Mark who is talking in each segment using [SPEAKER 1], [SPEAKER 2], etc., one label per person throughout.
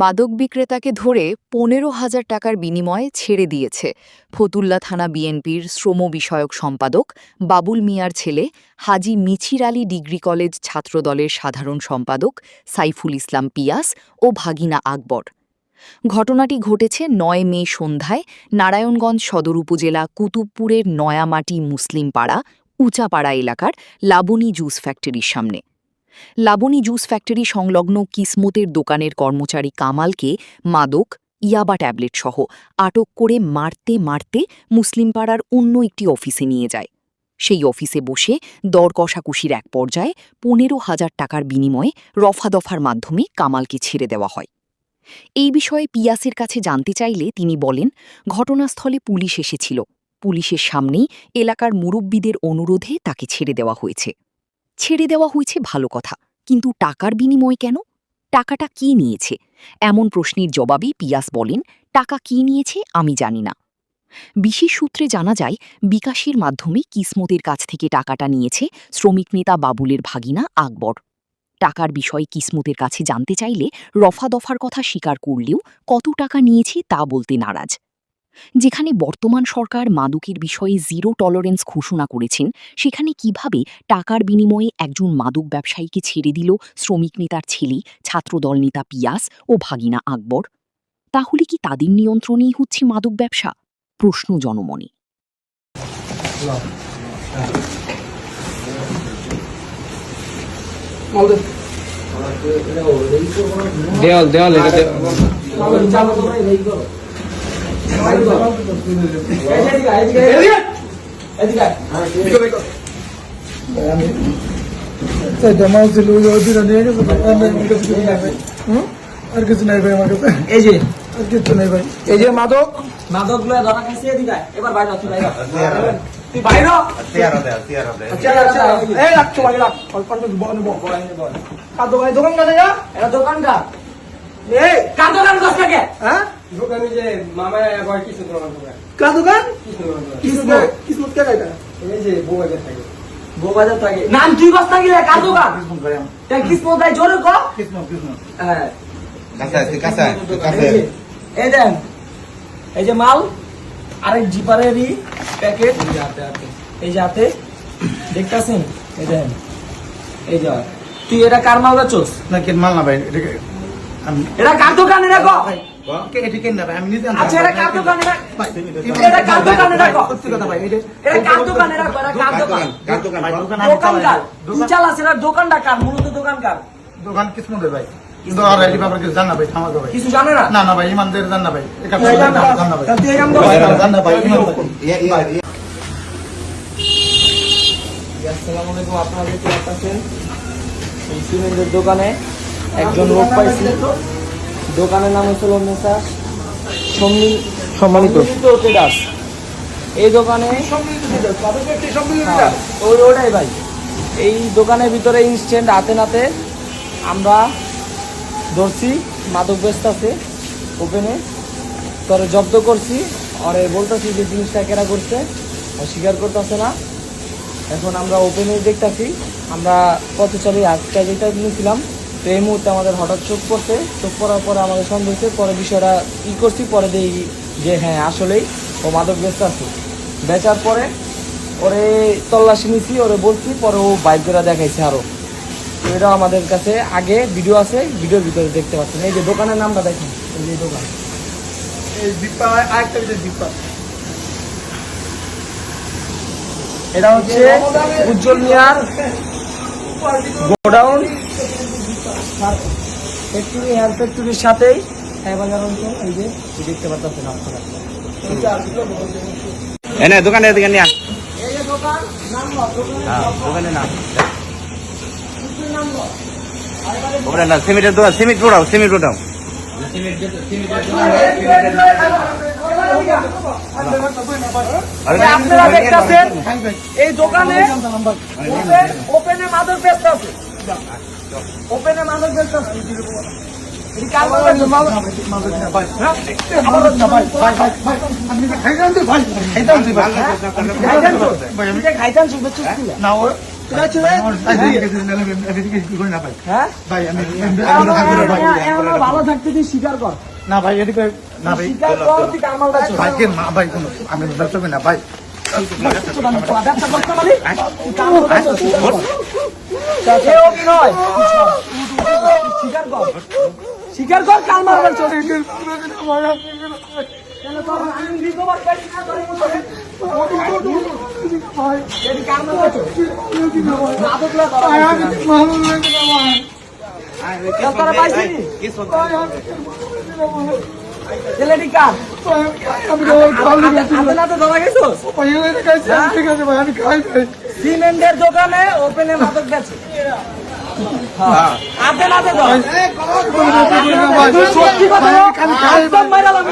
[SPEAKER 1] মাদক বিক্রেতাকে ধরে ১৫,০০০ টাকার বিনিময়ে ছেড়ে দিয়েছে ফতুল্লা থানা বিএনপির শ্রম বিষয়ক সম্পাদক বাবুল মিয়ার ছেলে হাজী মিছির আলী ডিগ্রি কলেজ ছাত্রদলের সাধারণ সম্পাদক সাইফুল ইসলাম পিয়াস ও ভাগিনা আকবর। ঘটনাটি ঘটেছে ৯ মে সন্ধ্যায় নারায়ণগঞ্জ সদর উপজেলা কুতুবপুরের নয়ামাটি মুসলিম পাড়া উঁচাপাড়া এলাকার লাবণী জুস ফ্যাক্টরির সামনে। লাবণী জুস ফ্যাক্টরি সংলগ্ন কিসমতের দোকানের কর্মচারী কামালকে মাদক ইয়াবা ট্যাবলেট সহ আটক করে মারতে মারতে মুসলিমপাড়ার অন্য একটি অফিসে নিয়ে যায়। সেই অফিসে বসে দর কষাকষির এক পর্যায়ে ১৫,০০০ টাকার বিনিময়ে রফাদফার মাধ্যমে কামালকে ছেড়ে দেওয়া হয়। এই বিষয়ে পিয়াসের কাছে জানতে চাইলে তিনি বলেন, ঘটনাস্থলে পুলিশ এসেছিল। পুলিশের সামনেই এলাকার মুরব্বীদের অনুরোধে তাকে ছেড়ে দেওয়া হয়েছে। ছেড়ে দেওয়া হয়েছে ভালো কথা, কিন্তু টাকার বিনিময় কেন? টাকাটা কি নিয়েছে? এমন প্রশ্নের জবাবে পিয়াস বলেন, টাকা কি নিয়েছে আমি জানি না। বিশেষ সূত্রে জানা যায়, বিকাশের মাধ্যমে কিসমতের কাছ থেকে টাকাটা নিয়েছে শ্রমিক নেতা বাবুলের ভাগিনা আকবর। টাকার বিষয়ে কিসমতের কাছে জানতে চাইলে রফাদফার কথা স্বীকার করলেও কত টাকা নিয়েছে তা বলতে নারাজ। যেখানে বর্তমান সরকার মাদকের বিষয়ে জিরো টলারেন্স ঘোষণা করেছেন, সেখানে কিভাবে টাকার বিনিময়ে একজন মাদক ব্যবসায়ীকে ছেড়ে দিল শ্রমিক নেতার ছেলে ছাত্রদল নেতা পিয়াস ও ভাগিনা আকবর? তাহলে কি তাদের নিয়ন্ত্রণেই হচ্ছে মাদক ব্যবসা? প্রশ্ন জনমনে।
[SPEAKER 2] আর কিছু নাই ভাই আমার কাছে, এই যে আর কিছু নাই ভাই, এই যে মাদক গুলো ধরা খাইছে। এদিকে এবার বাইরে তুই বাইরে, তুই বাইরে এই রাখ তোমাকে রাখ অল্প দোকান কাটে যা, এটা দোকানটা এই কার দোকান করছে কে? হ্যাঁ দোকানে যে মামা কয় কিছু দোকান কার দোকান কিসমত কে গাইতা, এই যে বউবাজার থাকে, বউবাজার থাকে নাম তুই বস্তা গিলে কার দোকান তে কিসমত ভাই জোরে কো কিসমত হ্যাঁ কাঁচা এই দেন, এই যে মাল আরেক জিপারেরই প্যাকেট এই যে হাতে দেখতেছেন, এই দেন এই যে তুই এটা কার মাল বেচোস? না কেন মাল না ভাই, এটা কার দোকান? এটা কো এটা কেন না ভাই, আমি নিজে আচ্ছা এটা কার দোকান? এটা কার দোকান? এটা কো সত্যি কথা ভাই, এটা কার দোকান? এটা কার দোকান? দোকানদার তুই চালাস, এটা দোকানটা কার? মূলত দোকান কার? দোকান কিসমতের ভাই, কিন্তু আর এই ব্যাপারে কিছু জানা ভাই, থামা ভাই, কিছু জানে না। না ভাই, ইমানদের জানা ভাই, এটা জানা ভাই, তুই কাম কর জানা ভাই। আসসালামু আলাইকুম। আপনারা দেখতে পাচ্ছেন এই সিমেন্টের দোকানে একজন লোক পাইছি, দোকানের নাম হচ্ছে মেসা সম্মানিত ট্রেডার্স। এই দোকানে ওটাই ভাই, এই দোকানের ভিতরে ইনস্ট্যান্ট হাতে নাতে আমরা ধরছি মাদক ব্যস্ত আছে ওপেনে, তোরে জব্দ করছি। আর বলতেছি যে জিনিসটা কেনা করছে, অস্বীকার করতেছে না। এখন আমরা ওপেনে দেখতেছি, আমরা পথচারী আজকে যেটা নিয়েছিলাম, তো এই মুহূর্তে আমাদের হঠাৎ চোখ পড়ছে। চোখ পড়ার পরে আমাদের সন্দেহ হচ্ছে, পরে বিষয়টা ই করছি, পরে দেখি যে হ্যাঁ আসলেই ও মাদক ব্যস্ত আছে। বেচার পরে ওরে তল্লাশি নিছি, ওরে বলছি, পরে ও বাইক করে দেখাইছে আরও। তো এটাও আমাদের কাছে আগে ভিডিও আছে, ভিডিওর ভিতরে দেখতে পাচ্ছেন। এই যে দোকানের নামটা দেখেন, এই যে দোকান, এই দীপা আরেকটা দীপা, এটা হচ্ছে উজ্জ্বল মিয়ার গোডাউন ফ্যাক্টরি, হেয়ার ফ্যাক্টরির সাথেই বাজার অঞ্চল। এই যে দেখতে পাচ্ছেন আপনারা,
[SPEAKER 3] এনে দোকানের দিকে নিয়ে
[SPEAKER 2] এই যে দোকান নাম
[SPEAKER 3] দোকানের নাম ওপরে না, সিমেন্টের দোকান, সিমেন্ট রোডাও, সিমেন্ট রোডাও
[SPEAKER 2] আপনারা দেখতেছেন এই দোকানে ওপেনে মাদক ব্যস্ত আছে, ওপেনে মাদক ব্যস্ত আছে। হ্যাঁ ভালো থাকতে তুই স্বীকার কর
[SPEAKER 4] না ভাই এদিকে না ভাই
[SPEAKER 2] স্বীকার কর তুই কামাল দাচ্ছ
[SPEAKER 4] ভাইকে না ভাই কোনো আমি ব্যবসা করি না ভাই
[SPEAKER 2] ব্যবসা করতে পারি অভিনয় স্বীকার কর কাল মারবার চলে ছেলেটি কার ধরা গেছো সিমেন্টের দোকানে ওপেনে মাদক গেছে হাতে নাতে সত্যি কথা একদম মাইরালাম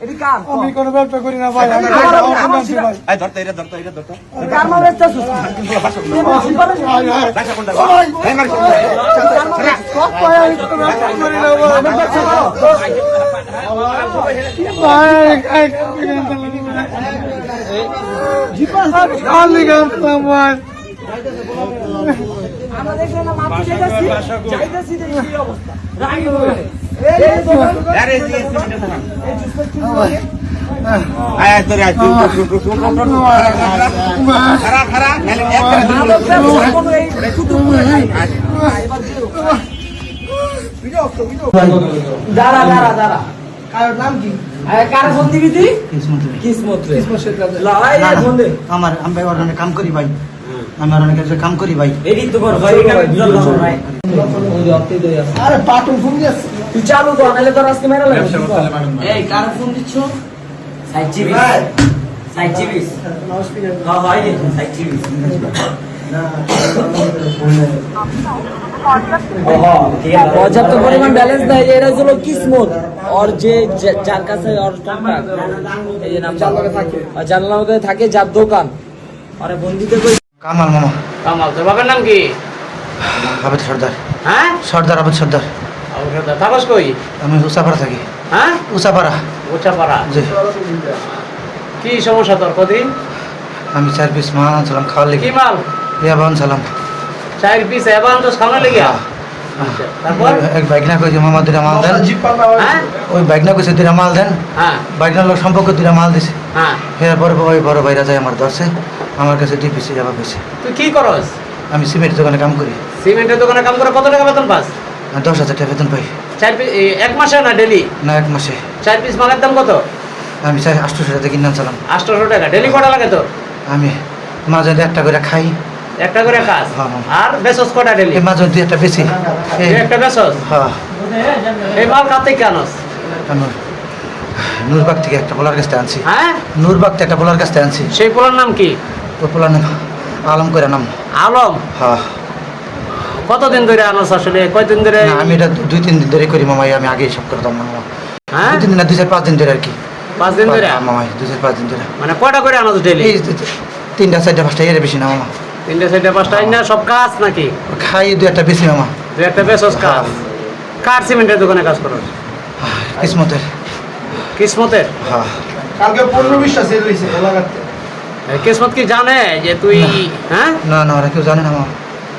[SPEAKER 2] এটি কার
[SPEAKER 4] আমি কোনো ব্যবসা করি না ভাই আমি
[SPEAKER 3] ধরতে এটা ধরতে এটা ধরতে
[SPEAKER 2] কার মাল বেচতেছিস আমরা দেখলে না মাপতে যাইতাছি যাইতাছি দেখি কি অবস্থা রাগি হয়ে
[SPEAKER 3] আরে জি সিমেন্টের দোকান আয় তোরে আয় খারা খারা খালি এক করে
[SPEAKER 2] দাঁড়া দাঁড়া দাঁড়া কার নাম কি কার ফোন দিবি তুই কিসমত লাই ফোন দে
[SPEAKER 4] আমার আমি ভাই অনেক কাম করি ভাই আমি অনেক কাছে কাম করি ভাই
[SPEAKER 2] এডিট তো কর ভাই এখানে বুঝলাম ভাই আরে পাটুন ফোন দিস তুই চালু কর নালে তোর আজকে মেরা লাগবে এই কার ফোন দিচ্ছ সাইড জিবি হ্যাঁ হয় রে সাইড জিবি পর্যাপ্ত পরিমাণ ব্যালেন্স নাই এরা হলো কিসমত আর যে যার কাছে আর কন্টাক্ট এই যে নাম জানলাতে থাকে যার দোকান আরে বন্দিতে কই
[SPEAKER 4] কামাল মামা
[SPEAKER 5] কামাল তোর বাবার নাম কি?
[SPEAKER 4] আবেদ সর্দার
[SPEAKER 5] হ্যাঁ
[SPEAKER 4] সর্দার আবেদ সর্দার
[SPEAKER 5] থাকস কই?
[SPEAKER 4] আমি উসাপাড়া থাকি
[SPEAKER 5] হ্যাঁ
[SPEAKER 4] উসাপাড়া
[SPEAKER 5] উচাপাড়া।
[SPEAKER 4] জি
[SPEAKER 5] কি সমস্যা তোর কদিন?
[SPEAKER 4] আমি 4 পিস মাল আনছিলাম খাওয়ার
[SPEAKER 5] কি
[SPEAKER 4] লেগে
[SPEAKER 5] মাল?
[SPEAKER 4] ইয়াবা আনছিলাম
[SPEAKER 5] 4 পিস এবার তো খাওয়া লেগে। তারপর
[SPEAKER 4] এক বাইক না কইছে মামা দুটা মাল দেন
[SPEAKER 5] হ্যাঁ
[SPEAKER 4] ওই বাইক না কইছে দুটা মাল দেন
[SPEAKER 5] হ্যাঁ
[SPEAKER 4] বাইক না লোক সম্পর্ক দুটা মাল দিছে
[SPEAKER 5] হ্যাঁ
[SPEAKER 4] এরপরে ওই বড় ভাইরা যায় আমার ধরছে আমার কাছে ডিপিসি যাবা পেয়েছে
[SPEAKER 5] তুই কি করস?
[SPEAKER 4] আমি সিমেন্টের দোকানে কাম করি
[SPEAKER 5] সিমেন্টের দোকানে কাম করে কত টাকা বেতন পাস?
[SPEAKER 4] 10,000 টাকা বেতন পাই
[SPEAKER 5] 4 পিস এক মাসে না ডেলি?
[SPEAKER 4] না এক মাসে
[SPEAKER 5] 4 পিস মালের দাম কত?
[SPEAKER 4] আমি 800 টাকা কিনে আনছিলাম
[SPEAKER 5] 800 টাকা। ডেলি কটা লাগে তোর?
[SPEAKER 4] আমি মাঝে একটা করে খাই
[SPEAKER 5] একটা করে কাজ
[SPEAKER 4] হ্যাঁ।
[SPEAKER 5] আর বেসস কটা ডেলি?
[SPEAKER 4] এই মাঝে দুই একটা বেশি
[SPEAKER 5] তুই একটা বেসস?
[SPEAKER 4] হ্যাঁ
[SPEAKER 5] এই মাল কাতে কেন আনস?
[SPEAKER 4] আমি নূরবাগ থেকে একটা পোলার কাছ থেকে আনছি
[SPEAKER 5] হ্যাঁ
[SPEAKER 4] নূরবাগ থেকে একটা পোলার কাছ থেকে আনছি
[SPEAKER 5] সেই পোলার নাম কি?
[SPEAKER 4] ওই পোলার নাম আলম করে নাম
[SPEAKER 5] আলম।
[SPEAKER 4] হ্যাঁ
[SPEAKER 5] কতদিন ধরে আনস আসলে? কয়দিন ধরে?
[SPEAKER 4] না, আমি এটা 2-3 দিন ধরে করি মামাই আমি আগে সব করতাম না মামা
[SPEAKER 5] হ্যাঁ
[SPEAKER 4] 2-3 দিন না 2-4-5 দিন ধরে আর কি
[SPEAKER 5] 5 দিন ধরে?
[SPEAKER 4] মামাই 2-4-5 দিন ধরে
[SPEAKER 5] মানে কয়টা করে আনস ডেলি?
[SPEAKER 4] এই 3টা 4টা 5টা এর বেশি না মামা
[SPEAKER 5] 3টা 4টা 5টা না সব কাজ নাকি?
[SPEAKER 4] খাই 2-1টা বেশি মামা
[SPEAKER 5] তুই একটা বেসস কাজ। কার সিমেন্টের দোকানে কাজ করস?
[SPEAKER 4] কিসমতের
[SPEAKER 5] কিসমতের।
[SPEAKER 4] হ্যাঁ
[SPEAKER 2] কালকে 15-20টা সেল হইছে লাগাতে
[SPEAKER 5] কিসমত কি জানে যে তুই হ্যাঁ?
[SPEAKER 4] না না ওরা কেউ জানে না মামা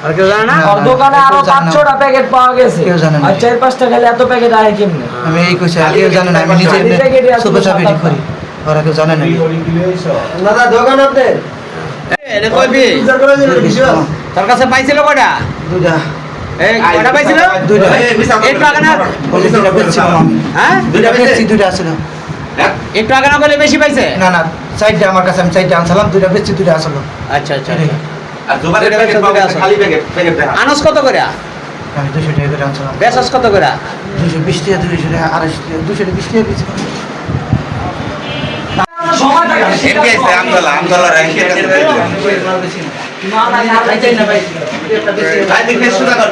[SPEAKER 5] আর কেউ জানে না?
[SPEAKER 4] না।
[SPEAKER 2] ওর দোকানে আরো
[SPEAKER 4] কেউ জানে না।
[SPEAKER 2] 5-6টা প্যাকেট পাওয়া গেছে
[SPEAKER 4] কেউ জানে না।
[SPEAKER 2] আর 4-5টা খেলে এত প্যাকেট আয় কেমনে
[SPEAKER 4] আমি এই কইছি আর কেউ জানে না আমি নিজে
[SPEAKER 2] এই প্যাকেটে আছে
[SPEAKER 4] সুপার চাপি
[SPEAKER 2] 7-8
[SPEAKER 4] করি ওরা কেউ জানে না
[SPEAKER 2] দাদা দোকান আপনি
[SPEAKER 5] এটা কইবি তোর কাছে পাইছিল কয়টা?
[SPEAKER 4] দুইটা
[SPEAKER 5] এই কয়টা পাইছিল?
[SPEAKER 4] দুইটা
[SPEAKER 5] একটু আগে না?
[SPEAKER 4] বলে দুইটা বেচছি মামা আমি।
[SPEAKER 5] হ্যাঁ
[SPEAKER 4] দুইটা বেচছি দুইটা আছিল
[SPEAKER 5] একটু আগে না বলে বেশি পাইছে?
[SPEAKER 4] না না 4টা আমার কাছে আমি 4টা আনছিলাম দুইটা বেচছি দুইটা আসলো
[SPEAKER 5] আচ্ছা আচ্ছা
[SPEAKER 3] আর দোকানের প্যাকেট পাবো খালি প্যাকেট দেখা
[SPEAKER 5] আনস কত করে?
[SPEAKER 4] আমি 200 টাকা করে আনছিলাম
[SPEAKER 5] বেসস কত করে?
[SPEAKER 4] 220 টাকা 200 টাকা 250 টাকা 220 টাকা বেচছি
[SPEAKER 2] সময় থাকে
[SPEAKER 3] এমপি আছে আমদলা র্যাঙ্ক এর কাছে ভাই দেখে সুদা কর